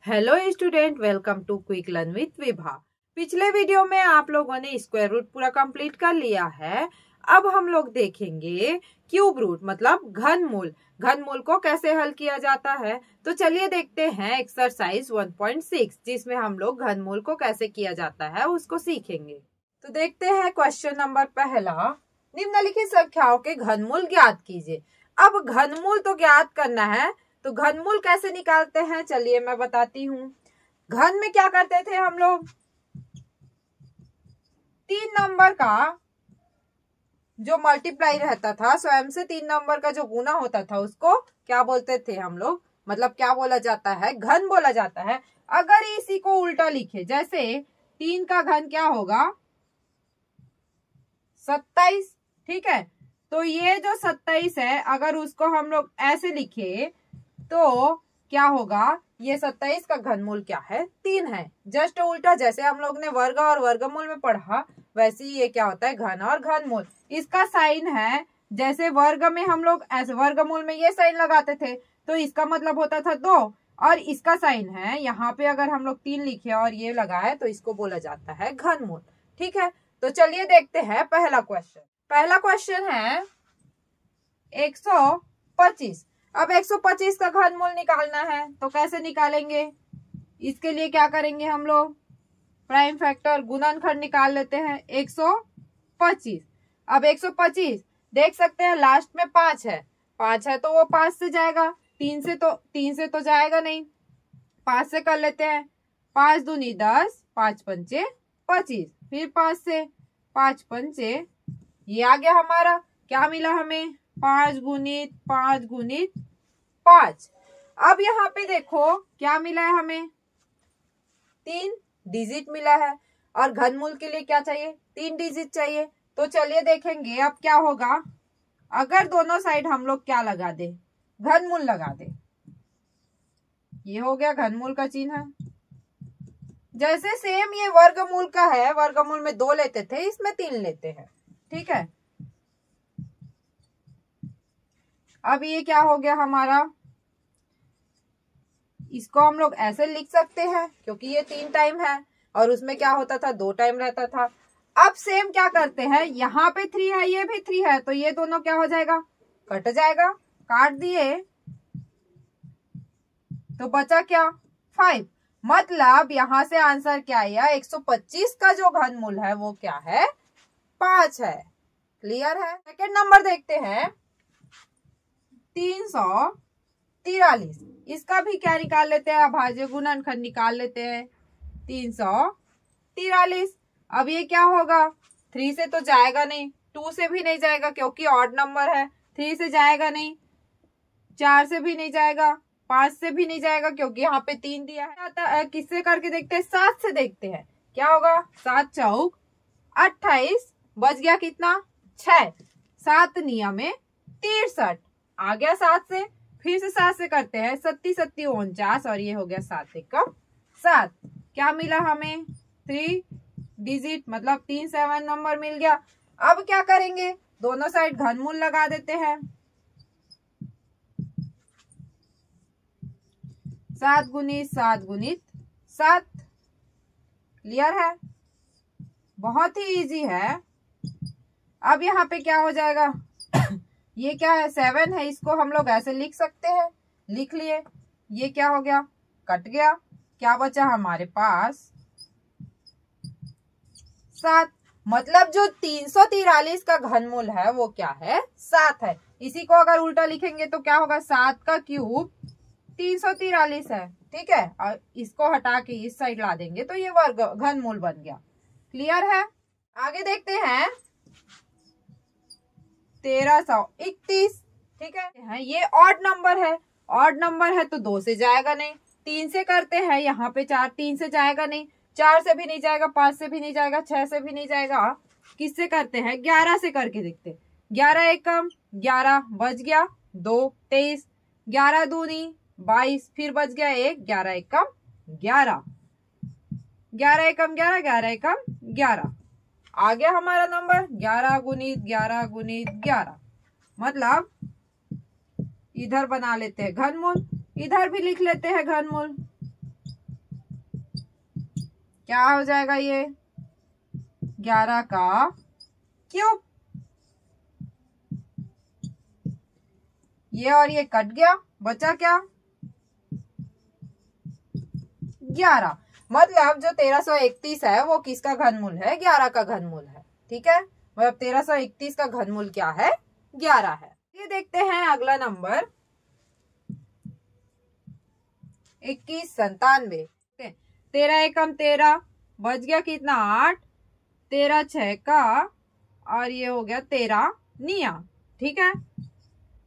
Hello student, welcome to quick learn with Vibha. पिछले video में आप लोगों ने स्क्वायर रूट पूरा कंप्लीट कर लिया है। अब हम लोग देखेंगे क्यूब रूट मतलब घनमूल। घनमूल को कैसे हल किया जाता है, तो चलिए देखते हैं एक्सरसाइज 1.6 जिसमें हम लोग घनमूल को कैसे किया जाता है उसको सीखेंगे। तो देखते हैं क्वेश्चन नंबर पहला, निम्नलिखित संख्याओं के घनमूल ज्ञात कीजिए। अब घनमूल तो ज्ञात करना है, तो घनमूल कैसे निकालते हैं चलिए मैं बताती हूँ। घन में क्या करते थे हम लोग, 3 नंबर का जो मल्टीप्लाई रहता था, स्वयं से 3 नंबर का जो गुना होता था उसको क्या बोलते थे हम लोग, मतलब क्या बोला जाता है, घन बोला जाता है। अगर इसी को उल्टा लिखे, जैसे 3 का घन क्या होगा 27, ठीक है। तो ये जो 27 है, अगर उसको हम लोग ऐसे लिखे तो क्या होगा, ये 27 का घनमूल क्या है, 3 है। जस्ट उल्टा, जैसे हम लोग ने वर्ग और वर्गमूल में पढ़ा वैसे ही ये क्या होता है, घन और घनमूल। इसका साइन है, जैसे वर्ग में हम लोग ऐसे, वर्गमूल में ये साइन लगाते थे तो इसका मतलब होता था 2, और इसका साइन है यहाँ पे अगर हम लोग 3 लिखे और ये लगाए तो इसको बोला जाता है घनमूल, ठीक है। तो चलिए देखते हैं पहला क्वेश्चन। पहला क्वेश्चन है 125। अब 125 का घनमूल निकालना है तो कैसे निकालेंगे, इसके लिए क्या करेंगे हम लोग, प्राइम फैक्टर गुणनखंड निकाल लेते हैं 125। अब 125 देख सकते हैं लास्ट में 5 है, 5 है तो वो 5 से जाएगा, 3 से तो जाएगा नहीं, 5 से कर लेते हैं। 5 दूनी 10, 5 पंचे 25, फिर 5 से, 5 पंचे, ये आ गया हमारा, क्या मिला हमें, 5 गुणित 5 गुणित 5। अब यहाँ पे देखो क्या मिला है हमें, 3 डिजिट मिला है, और घनमूल के लिए क्या चाहिए, 3 डिजिट चाहिए। तो चलिए देखेंगे अब क्या होगा, अगर दोनों साइड हम लोग क्या लगा दे, घनमूल लगा दे। ये हो गया घनमूल का चिन्ह। जैसे सेम ये वर्गमूल का है, वर्गमूल में 2 लेते थे, इसमें 3 लेते हैं, ठीक है। अब ये क्या हो गया हमारा, इसको हम लोग ऐसे लिख सकते हैं क्योंकि ये 3 टाइम है और उसमें क्या होता था 2 टाइम रहता था। अब सेम क्या करते हैं, यहाँ पे 3 है, ये भी 3 है, तो ये दोनों क्या हो जाएगा, कट जाएगा, काट दिए तो बचा क्या, 5। मतलब यहां से आंसर क्या आया, 125 का जो घनमूल है वो क्या है, 5 है। क्लियर है। सेकेंड नंबर देखते हैं 343। इसका भी क्या निकाल लेते हैं, अभाज्य गुणनखंड निकाल लेते हैं 343। अब ये क्या होगा, 3 से तो जाएगा नहीं, 2 से भी नहीं जाएगा क्योंकि ऑड नंबर है, 3 से जाएगा नहीं, 4 से भी नहीं जाएगा, 5 से भी नहीं जाएगा क्योंकि यहाँ पे 3 दिया है। किससे करके देखते हैं, 7 से देखते हैं क्या होगा, 7 चौक 28, बच गया कितना, 6, 7 नियम 63 आ गया 7 से। फिर से 7 से करते हैं, 37 37 49, और ये हो गया 7 एकम 7। क्या मिला हमें, 3 डिजिट मतलब 3 7 नंबर मिल गया। अब क्या करेंगे, दोनों साइड घनमूल लगा देते हैं, 7 गुणित 7 गुणित 7। क्लियर है, बहुत ही इजी है। अब यहाँ पे क्या हो जाएगा ये क्या है, 7 है, इसको हम लोग ऐसे लिख सकते हैं, लिख लिए। ये क्या हो गया, कट गया, क्या बचा हमारे पास, 7। मतलब जो 343 का घनमूल है वो क्या है, 7 है। इसी को अगर उल्टा लिखेंगे तो क्या होगा, 7 का क्यूब 343 है, ठीक है। और इसको हटा के इस साइड ला देंगे तो ये वर्ग घनमूल बन गया। क्लियर है। आगे देखते हैं 1331, ठीक है। ये ऑड नंबर है, ऑड नंबर है तो 2 से जाएगा नहीं, 3 से करते हैं, यहाँ पे 4, 3 से जाएगा नहीं, 4 से भी नहीं जाएगा, 5 से भी नहीं जाएगा, 6 से भी नहीं जाएगा। किससे करते हैं, 11 से करके देखते हैं। 11 एकम 11, बच गया 2 23, 11 दूनी 22, फिर बच गया 1, 11 एकम 11, 11 एकम 11, 11 एकम 11, आ गया हमारा नंबर 11 गुणित 11 गुणित 11। मतलब इधर बना लेते हैं घनमूल, इधर भी लिख लेते हैं घनमूल, क्या हो जाएगा ये 11 का क्यूब। ये और ये कट गया, बचा क्या 11। मतलब जो 1331 है वो किसका घनमूल है 11 का घनमूल है। ठीक है, मतलब 1331 का घनमूल क्या है 11 है। ये देखते हैं अगला नंबर 2197। 13 एकम 13, बच गया कितना 8, 13 6 का और ये हो गया 13 निया। ठीक है,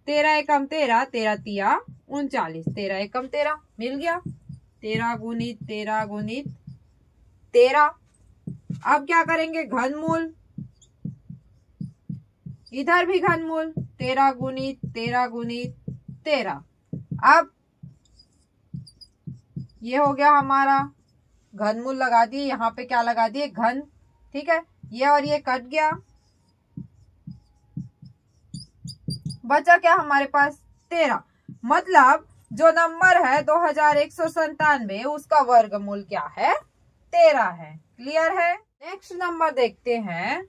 13 एकम 13, 13 तिया 39, 13 एकम 13 मिल गया, 13 गुणित 13 गुणित 13। अब क्या करेंगे घनमूल, इधर भी घनमूल 13 गुणित 13 गुणित 13। अब ये हो गया हमारा घनमूल, लगा दिए यहाँ पे क्या लगा दिए घन। ठीक है, ये और ये कट गया, बचा क्या हमारे पास 13। मतलब जो नंबर है 2197 उसका वर्गमूल क्या है 13 है। क्लियर है। नेक्स्ट नंबर देखते हैं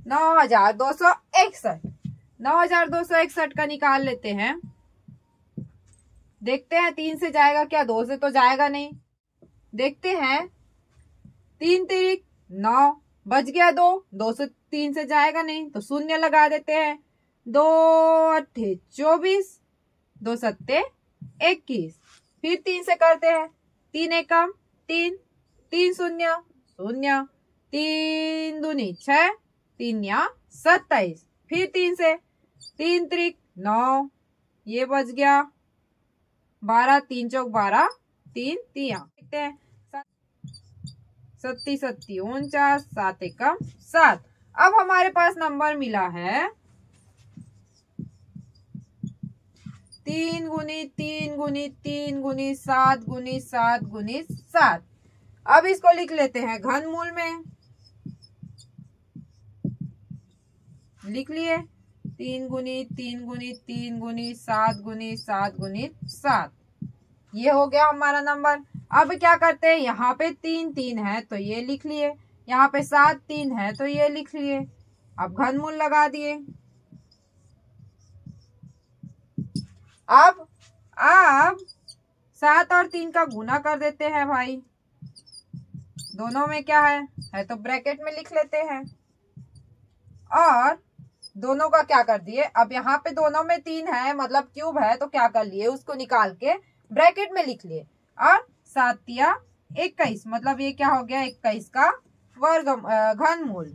9261। 9261 का निकाल लेते हैं। देखते हैं 3 से जाएगा क्या, 2 से तो जाएगा नहीं। देखते हैं 3 तिरिक 9, बच गया 2, 2 से 3 से जाएगा नहीं तो शून्य लगा देते हैं। 2 अट्ठे 24, 2 सत्ते 21। फिर 3 से करते हैं, 3 एकम 3, 3 शून्य शून्य, 3 दूनी 6, 3 या 27। फिर 3 से, 3 त्रिक 9, ये बच गया 12, 3 चौक 12, 3 तिया। देखते हैं 37 37 49, 7 एकम 7। अब हमारे पास नंबर मिला है 3 गुणित 3 गुणित 3 गुणित 7 गुणित 7 गुणित 7। अब इसको लिख लेते हैं घनमूल में, लिख लिए 3 गुणित 3 गुणित 3 गुणित 7 गुणित 7 गुणित 7। ये हो गया हमारा नंबर। अब क्या करते हैं, यहाँ पे 3 3 है तो ये लिख लिए, यहाँ पे 7 3 है तो ये लिख लिए। अब घनमूल लगा दिए। अब 7 और 3 का गुना कर देते हैं भाई। दोनों में क्या है तो ब्रैकेट में लिख लेते हैं। और दोनों का क्या कर दिए, अब यहाँ पे दोनों में 3 है मतलब क्यूब है तो क्या कर लिए, उसको निकाल के ब्रैकेट में लिख लिए। और 7 तिया 21, मतलब ये क्या हो गया 21 का वर्ग घनमूल।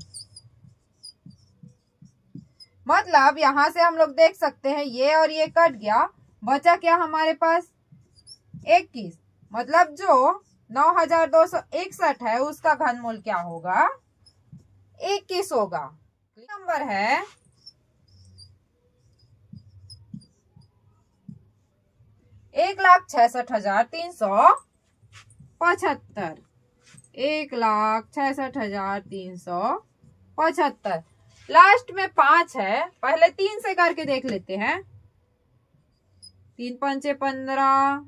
मतलब यहां से हम लोग देख सकते हैं ये और ये कट गया, बचा क्या हमारे पास 21। मतलब जो 9261 है उसका घनमूल क्या होगा 21 होगा। नंबर है 1,66,375। 1,66,375। लास्ट में 5 है, पहले 3 से करके देख लेते हैं। 3 पंचे 15,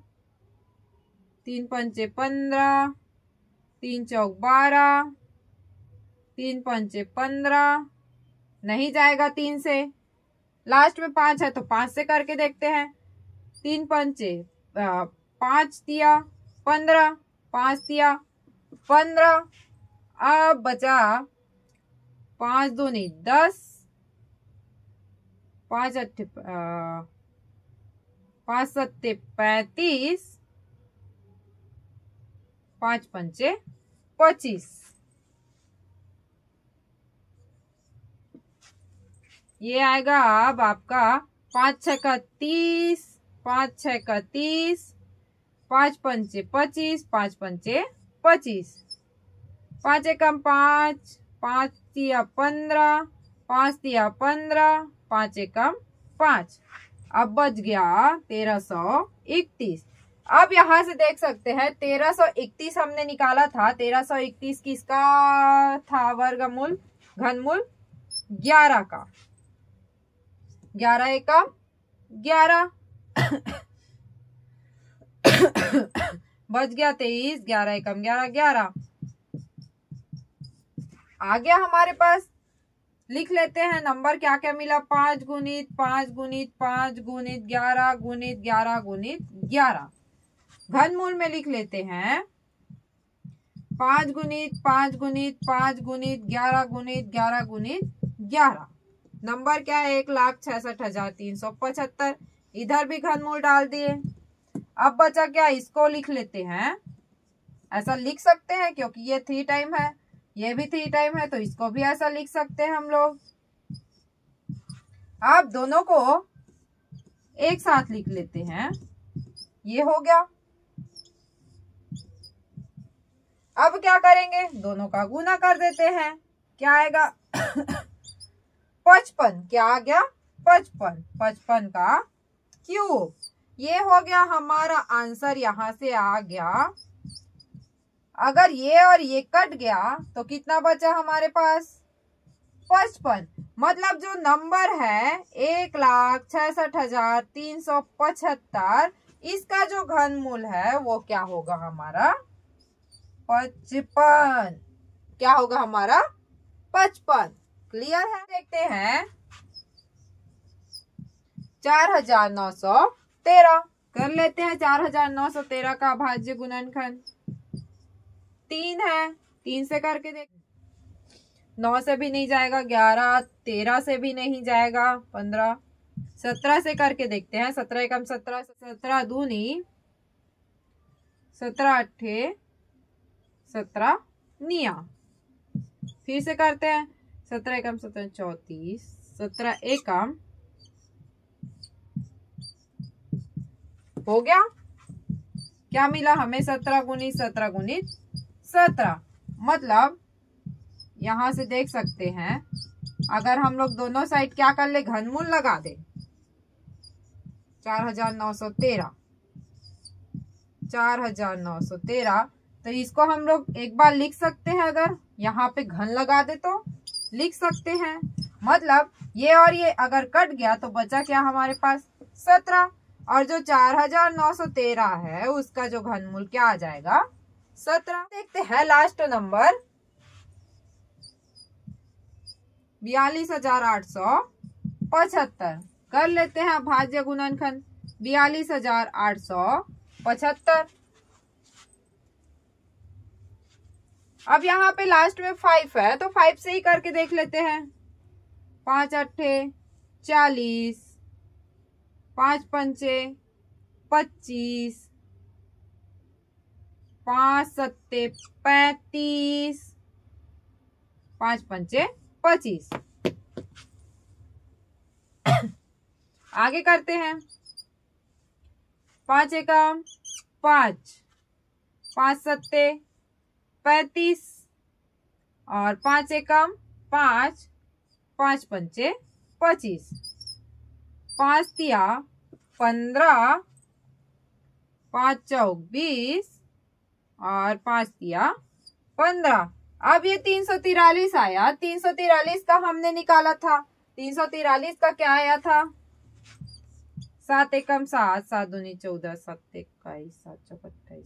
3 पंचे 15, 3 चौक 12, 3 पंचे 15, नहीं जाएगा 3 से। लास्ट में 5 है तो 5 से करके देखते हैं। 3 पंचे 5 तिया 15, 5 तिया 15। अब बचा 5 दूनी 10, 5 अट्ठे 5 सत्ते 35, 5 पंचे 25। ये आएगा अब आपका 5 6 का 30, 5 6 का 30, 5 पंचे 25, 5 पंचे 25, 5 एकम 5, 5 तिया 15, 5 तिया 15, 5 एकम 5। अब बच गया 1331। अब यहां से देख सकते हैं 1331 हमने निकाला था। 1331 किसका था वर्गमूल घनमूल 11 का। 11 एकम 11 बच गया 23, 11 एकम 11, 11 आ गया हमारे पास। लिख लेते हैं नंबर क्या क्या मिला, 5 गुणित 5 गुणित 5 गुणित 11 गुणित 11 गुणित 11। घनमूल में लिख लेते हैं 5 गुणित 5 गुणित 5 गुणित 11 गुणित 11 गुणित 11। नंबर क्या है, 1,66,375। इधर भी घनमूल डाल दिए। अब बचा क्या, इसको लिख लेते हैं। ऐसा लिख सकते हैं क्योंकि ये 3 टाइम है, ये भी 3 टाइम है, तो इसको भी ऐसा लिख सकते हैं हम लोग। अब दोनों को एक साथ लिख लेते हैं, ये हो गया। अब क्या करेंगे, दोनों का गुना कर देते हैं। क्या आएगा 55। क्या आ गया 55, 55 का क्यूब। ये हो गया हमारा आंसर, यहां से आ गया। अगर ये और ये कट गया तो कितना बचा हमारे पास, 55। मतलब जो नंबर है 1,66,375, इसका जो घनमूल है वो क्या होगा हमारा 55। क्या होगा हमारा 55। क्लियर है। देखते हैं 4,913 कर लेते हैं। 4,913 का भाज्य गुणनखंड 3 है। 3 से करके देख, 9 से भी नहीं जाएगा, 11, 13 से भी नहीं जाएगा, 15, 17 से करके देखते हैं। 17 एकम 17, 17 दूनी 17 अट्ठे 17 निया। फिर से करते हैं 17 एकम 17 34, 17 एकम हो गया। क्या मिला हमें, 17 गुणित 17 गुणित 17। मतलब यहां से देख सकते हैं, अगर हम लोग दोनों साइड क्या कर ले, घनमूल लगा दे। 4,913, 4,913, तो इसको हम लोग एक बार लिख सकते हैं। अगर यहाँ पे घन लगा दे तो लिख सकते हैं। मतलब ये और ये अगर कट गया तो बचा क्या हमारे पास 17, और जो 4,913 है उसका जो घनमूल क्या आ जाएगा 17। देखते हैं लास्ट नंबर 42,875 कर लेते हैं भाज्य गुणनखंड। 42,875। अब यहाँ पे लास्ट में 5 है तो 5 से ही करके देख लेते हैं। 5 अट्ठे 40, 5 पंचे 25, 5 सत्ते 35, 5 पंचे 25। आगे करते हैं। 5 एकम 5, 5 सत्ते 35 और 5 एकम 5, 5 पंचे 25, 5 तिया 15, 5 चौक 20 और 5 तिया 15। अब ये 343 आया। 343 का हमने निकाला था। 343 का क्या आया था, 7 एकम 7, 7 दूनी 14, 7 21, 7 चौक 28।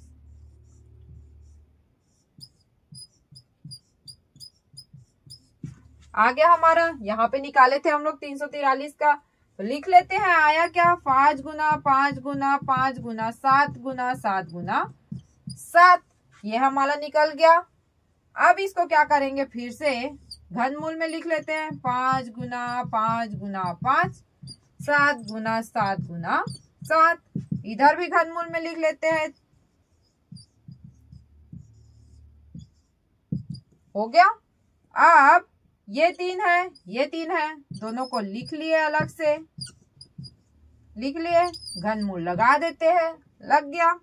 आ गया हमारा। यहाँ पे निकाले थे हम लोग 343 का, तो लिख लेते हैं। आया क्या, 5 गुना 5 गुना 5 गुना 7 गुना 7 गुना 7। ये हमारा निकल गया। अब इसको क्या करेंगे, फिर से घनमूल में लिख लेते हैं। 5 गुना 5 गुना 5, 7 गुना 7 गुना 7। इधर भी घनमूल में लिख लेते हैं। हो गया। अब ये 3 है, ये 3 है, दोनों को लिख लिए, अलग से लिख लिए। घनमूल लगा देते हैं, लग गया।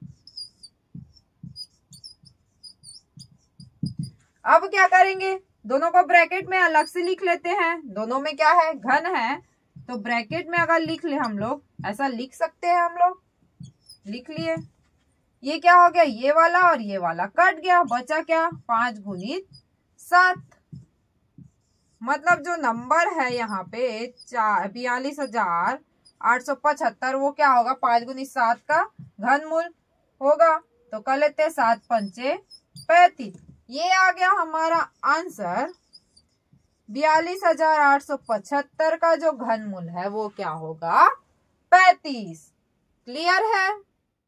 अब क्या करेंगे, दोनों को ब्रैकेट में अलग से लिख लेते हैं। दोनों में क्या है, घन है, तो ब्रैकेट में अगर लिख ले हम लोग, ऐसा लिख सकते हैं हम लोग। लिख लिए। ये क्या हो गया, ये वाला और ये वाला कट गया, बचा क्या 5 गुणित 7। मतलब जो नंबर है यहाँ पे 42,875, वो क्या होगा 5 गुणित 7 का घनमूल होगा। तो कर लेते हैं 7 पंचे 35। ये आ गया हमारा आंसर। 42,875 का जो घनमूल है वो क्या होगा? 35। क्लियर है?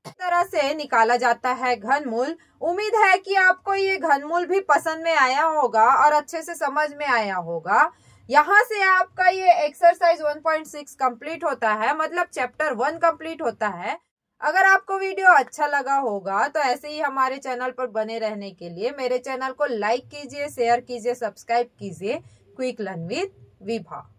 इस तरह से निकाला जाता है घनमूल। उम्मीद है कि आपको ये घनमूल भी पसंद में आया होगा और अच्छे से समझ में आया होगा। यहाँ से आपका ये एक्सरसाइज 1.6 कंप्लीट होता है, मतलब चैप्टर 1 कंप्लीट होता है। अगर आपको वीडियो अच्छा लगा होगा तो ऐसे ही हमारे चैनल पर बने रहने के लिए मेरे चैनल को लाइक कीजिए, शेयर कीजिए, सब्सक्राइब कीजिए। Quick learn with Vibha.